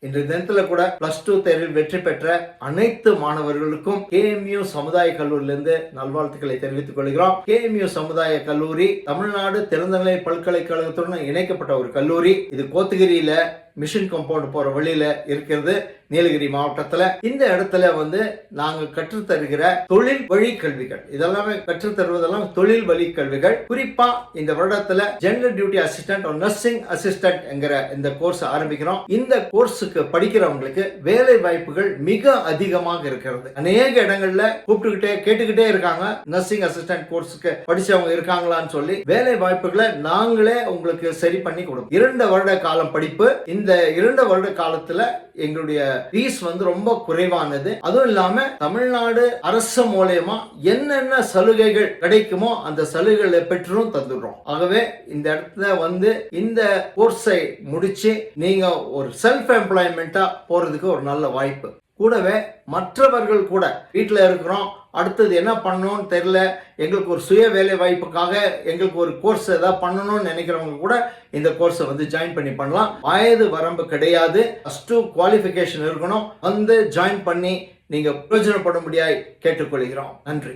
இன்றைய தினத்துல கூட +2 தேர்வில் வெற்றி பெற்ற அனைத்து மாணவர்களுக்கும் KMU சமுதாய கல்லூரியிலிருந்து நல்வாழ்த்துக்களை தெரிவித்துக் கொள்கிறோம். KMU சமுதாய கல்லூரி தமிழ்நாடு திறந்தநிலை பல்கலைக்கழகத்துடன் இணைக்கப்பட்ட ஒரு கல்லூரி. இது கோத்தகிரியில மிஷன் காம்பவுண்ட் போற வழியில இருக்கிறது, நீலகிரி மாவட்டத்துல. இந்த இடத்துல நாங்க கற்றுத்தருகிற தொழில் வழி கல்விகள், இதெல்லாமே கற்றுத்தருவதெல்லாம் தொழில் வழி கல்விகள். குறிப்பா இந்த வருடத்துல general duty assistant nursing assistant என்கிற இந்த கோர்ஸ் ஆரம்பிக்கிறோம். இந்த கோர்ஸுக்கு படிக்கிறவங்களுக்கு வேலை வாய்ப்புகள் மிக அதிகமாக இருக்கிறது. அநேக இடங்கள்ல கூப்பிட்டுக்கிட்டே கேட்டுக்கிட்டே இருக்காங்க, நர்சிங் அசிஸ்டன்ட் கோர்ஸுக்கு படிச்சவங்க இருக்காங்களான்னு சொல்லி. வேலை வாய்ப்புகளை நாங்களே உங்களுக்கு சரி பண்ணி கொடுப்போம். 2 வருட காலம் படிப்பு. இந்த 2 வருட காலத்துல எங்களுடைய ஃபீஸ் ரொம்ப குறைவானது. அதுவும் இல்லாம தமிழ்நாடு அரசு மூலமா என்னென்ன சலுகைகள் கிடைக்குமோ அந்த சலுகைகளை பெற்றும் தந்துடுறோம். ஆகவே இந்த இடத்துல இந்த கோர்ஸை முடிச்சு நீங்க ஒரு செல்ஃப் எம்ப்ளாய்மெண்டா போறதுக்கு ஒரு நல்ல வாய்ப்பு. கூடவே மற்றவர்கள் கூட வீட்டில் இருக்கிறோம், அடுத்தது என்ன பண்ணணும்னு தெரியல, எங்களுக்கு ஒரு சுய வேலை வாய்ப்புக்காக எங்களுக்கு ஒரு கோர்ஸ் ஏதாவது பண்ணணும்னு நினைக்கிறவங்க கூட இந்த கோர்ஸை ஜாயின் பண்ணலாம். வயது வரம்பு கிடையாது. +2 குவாலிஃபிகேஷன் இருக்கணும். ஜாயின் பண்ணி நீங்க பிரயோஜனப்பட முடியாது கேட்டுக்கொள்கிறோம். நன்றி.